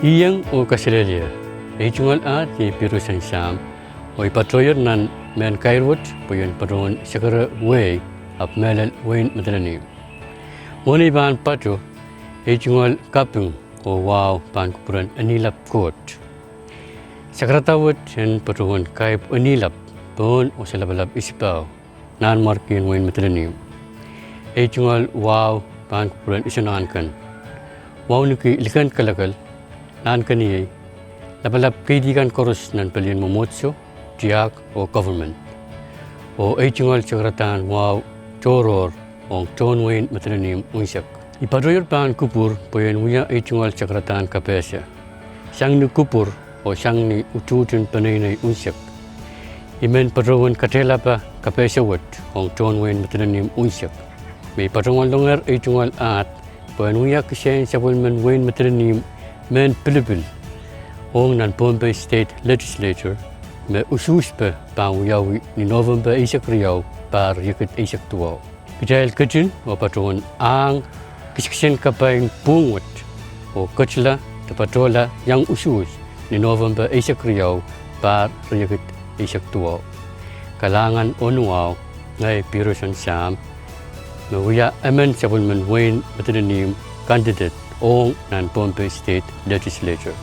Iyang o Kasilelia, ejungal at ni Peterson Sam, o ipatoyer nan men kairwat po yun paron sakara way ap melal wain Madolenihmw. Muni ban pato, ejungal kapung o wow pan kupuran anilap court. Sakara tawat yan paron kaip anilap pon o salabalab isipaw, nan markin wain Madolenihmw. Ejungal wow pan kupuran isanankan. Wow nuki ilikan kalakal, nan kaniyay, labalap kaidigan koros nan palian momotso, tiyak o government. O ejungal sakaratan wow toror o ton wain Madolenihmw unsak. Ipadoyor pan kupur poyen uya ejungal sakaratan kapesa. Sang ni kupur o sang ni ututun panay unsak. Imen padrawan katela pa kapesa wat o ton wain Madolenihmw unsak. May padrawan longer ejungal at poyen uya kisyen sabulman wain Madolenihmw men Pilipil ong nan Pohnpei State legislature me ususpe panguyawi ni November isak riyaw par yakit isak tuwaw. Kajayal kajin o patron ang kisiksin kapain pungot o kachla tapatola yang usus ni November isak riyaw par yakit isak tuwaw. Kalahngan o nuwaw ngay Peterson Sam me uya amen sabulman wain Madolenihmw candidate ong nan Pohnpei State legislature.